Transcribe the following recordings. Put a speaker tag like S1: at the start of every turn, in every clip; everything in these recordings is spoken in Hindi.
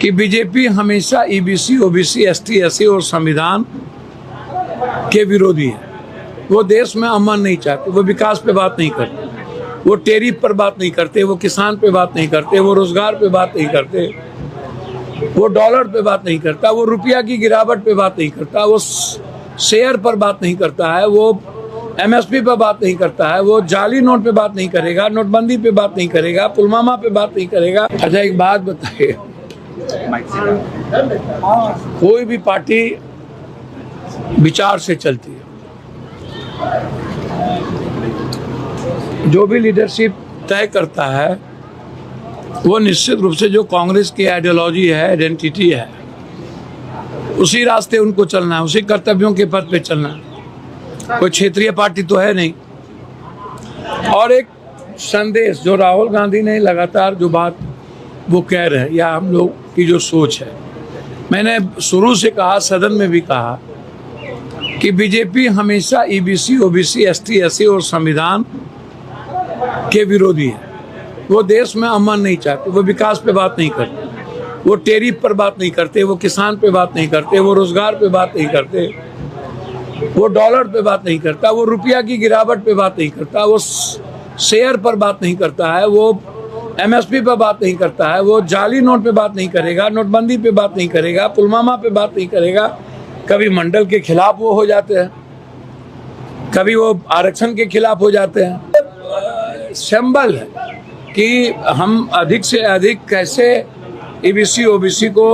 S1: कि बीजेपी हमेशा ईबीसी, ओबीसी, एसटी, एससी और संविधान के विरोधी है। वो देश में अमन नहीं चाहते, वो विकास पे बात नहीं करते, वो टेरिफ पर बात नहीं करते, वो किसान पे बात नहीं करते, वो रोजगार पे बात नहीं करते, वो डॉलर पे बात नहीं करता, वो रुपया की गिरावट पे बात नहीं करता, वो शेयर पर बात नहीं करता है, वो एमएसपी पे बात नहीं करता है, वो जाली नोट पे बात नहीं करेगा, नोटबंदी पे बात नहीं करेगा, पुलवामा पे बात नहीं करेगा। अच्छा एक बात बताइए, कोई भी पार्टी विचार से चलती है, जो भी लीडरशिप तय करता है वो निश्चित रूप से जो कांग्रेस की आइडियोलॉजी है, आइडेंटिटी है, उसी रास्ते उनको चलना है, उसी कर्तव्यों के पथ पे चलना है। कोई क्षेत्रीय पार्टी तो है नहीं। और एक संदेश जो राहुल गांधी ने लगातार जो बात वो कह रहे हैं या हम लोग की जो सोच है, मैंने शुरू से कहा, सदन में भी कहा कि बीजेपी हमेशा ईबीसी, ओबीसी, एसटी, एससी और संविधान के विरोधी है। वो देश में अमन नहीं चाहते, वो विकास पे बात नहीं करते, वो टेरिफ पर बात नहीं करते, वो किसान पे बात नहीं करते, वो रोजगार पे बात नहीं करते, वो डॉलर पे बात नहीं करता, वो रुपया की गिरावट पे बात नहीं करता, वो शेयर पर बात नहीं करता है, वो एमएसपी पे बात नहीं करता है, वो जाली नोट पे बात नहीं करेगा, नोटबंदी पे बात नहीं करेगा, पुलवामा पे बात नहीं करेगा। कभी मंडल के खिलाफ वो हो जाते हैं, कभी वो आरक्षण के खिलाफ हो जाते हैं। सिंबल है कि हम अधिक से अधिक कैसे ईबीसी, ओबीसी को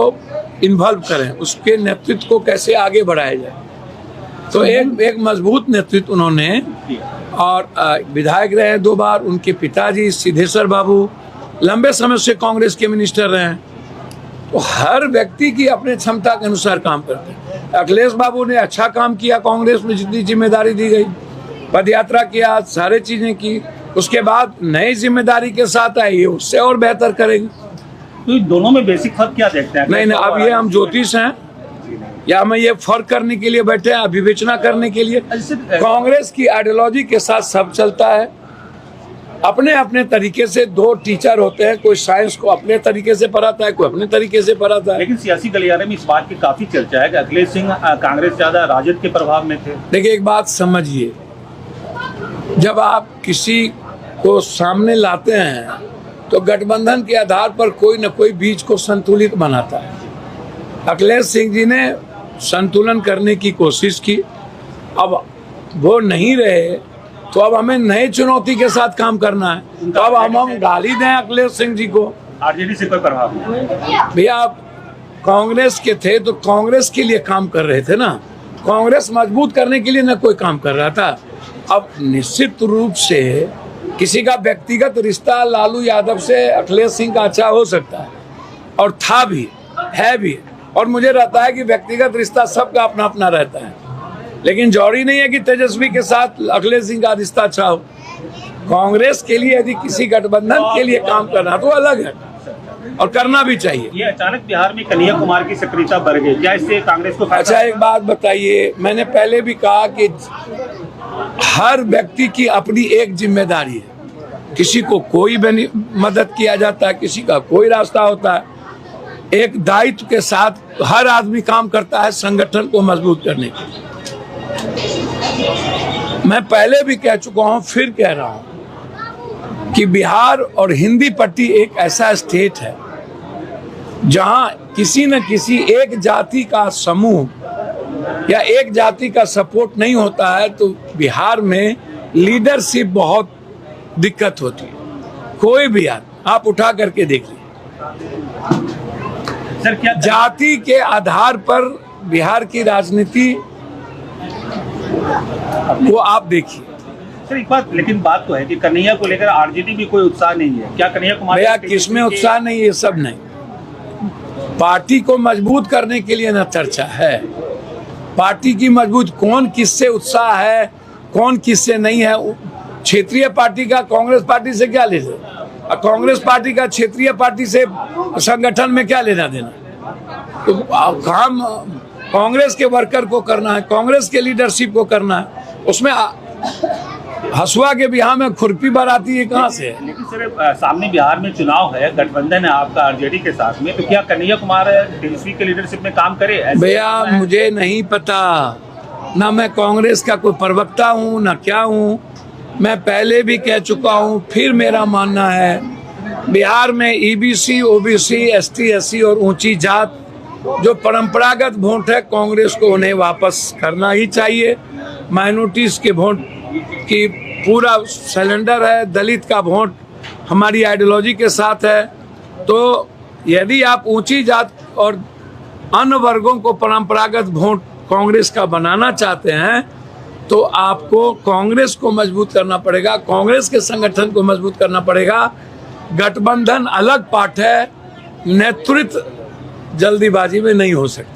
S1: इन्वॉल्व करें, उसके नेतृत्व को कैसे आगे बढ़ाया जाए। तो एक मजबूत नेतृत्व उन्होंने, और विधायक रहे 2 बार, उनके पिताजी सिद्धेश्वर बाबू लंबे समय से कांग्रेस के मिनिस्टर रहे हैं। तो हर व्यक्ति की अपने क्षमता के अनुसार काम करते हैं। अखिलेश बाबू ने अच्छा काम किया, कांग्रेस में जितनी जिम्मेदारी दी गई, पदयात्रा किया, सारे चीजें की, उसके बाद नई जिम्मेदारी के साथ आई, उससे और बेहतर करेंगे।
S2: तो दोनों में बेसिक फर्क क्या देखते हैं?
S1: नहीं, अब ये हम ज्योतिष हैं या हमें ये फर्क करने के लिए बैठे हैं, विवेचना करने के लिए? कांग्रेस की आइडियोलॉजी के साथ सब चलता है। अपने अपने तरीके से 2 टीचर होते हैं, कोई साइंस को अपने तरीके से पढ़ाता है, कोई अपने तरीके से पढ़ाता है।
S2: लेकिन सियासी गलियारे में इस बात की काफी चर्चा है कि अखिलेश सिंह कांग्रेस ज्यादा राजद के प्रभाव में थे।
S1: देखिए एक बात समझिए, जब आप किसी को सामने लाते हैं तो गठबंधन के आधार पर कोई न कोई बीच को संतुलित बनाता है। अखिलेश सिंह जी ने संतुलन करने की कोशिश की, अब वो नहीं रहे तो अब हमें नई चुनौती के साथ काम करना है। तो अब हम गाली दें अखिलेश सिंह जी को?
S2: आरजेडी से कोई प्रभाव नहीं
S1: भैया, आप कांग्रेस के थे तो कांग्रेस के लिए काम कर रहे थे ना, कांग्रेस मजबूत करने के लिए न कोई काम कर रहा था। अब निश्चित रूप से किसी का व्यक्तिगत रिश्ता लालू यादव से अखिलेश सिंह का अच्छा हो सकता है, और था भी, है भी, और मुझे रहता है कि व्यक्तिगत रिश्ता सबका अपना अपना रहता है, लेकिन जरूरी नहीं है कि तेजस्वी के साथ अखिलेश सिंह का रिश्ता अच्छा हो। कांग्रेस के लिए यदि किसी गठबंधन के लिए काम करना तो अलग है, और करना भी चाहिए।
S2: ये अचानक बिहार में कन्हैया कुमार की सक्रियता बढ़ गई, क्या इससे कांग्रेस को?
S1: अच्छा एक बात बताइए, मैंने पहले भी कहा कि हर व्यक्ति की अपनी एक जिम्मेदारी है। किसी को कोई मदद किया जाता है, किसी का कोई रास्ता होता है। एक दायित्व के साथ हर आदमी काम करता है संगठन को मजबूत करने के लिए। मैं पहले भी कह चुका हूं, फिर कह रहा हूं कि बिहार और हिंदी पट्टी एक ऐसा स्टेट है जहां किसी न किसी एक जाति का समूह या एक जाति का सपोर्ट नहीं होता है तो बिहार में लीडरशिप बहुत दिक्कत होती है। कोई भी आप उठा करके देख लीजिए,
S2: सर क्या
S1: जाति के आधार पर बिहार की राजनीति वो आप देखिए।
S2: सर एक बात, लेकिन बात तो है कि कन्हैया को लेकर आरजेडी भी कोई उत्साह नहीं है। क्या कन्हैया कुमार
S1: भैया किसमें उत्साह नहीं, ये सब नहीं। पार्टी को मजबूत करने के लिए ना चर्चा है, पार्टी की मजबूत, कौन किससे उत्साह है, कौन किससे नहीं है। क्षेत्रीय पार्टी का कांग्रेस पार्टी से क्या लेना, कांग्रेस पार्टी का क्षेत्रीय पार्टी से संगठन में क्या लेना देना। तो काम कांग्रेस के वर्कर को करना है, कांग्रेस के लीडरशिप को करना है, उसमें हसुआ के बिहार में खुरपी बराती है कहाँ से?
S2: लेकिन सर सामने बिहार में चुनाव है, गठबंधन है आपका आरजेडी के साथ में, तो क्या कन्हैया कुमार तेजस्वी के लीडरशिप में काम करे?
S1: भैया मुझे नहीं पता, ना मैं कांग्रेस का कोई प्रवक्ता हूँ ना क्या हूँ। मैं पहले भी कह चुका हूँ, फिर मेरा मानना है बिहार में ईबीसी, ओबीसी, एसटी, एससी और ऊंची जात जो परंपरागत वोट है कांग्रेस को उन्हें वापस करना ही चाहिए। माइनॉरिटीज के वोट की पूरा सिलेंडर है, दलित का वोट हमारी आइडियोलॉजी के साथ है। तो यदि आप ऊंची जात और अन्य वर्गों को परंपरागत वोट कांग्रेस का बनाना चाहते हैं तो आपको कांग्रेस को मजबूत करना पड़ेगा, कांग्रेस के संगठन को मजबूत करना पड़ेगा। गठबंधन अलग पार्ट है, नेतृत्व जल्दीबाजी में नहीं हो सकता।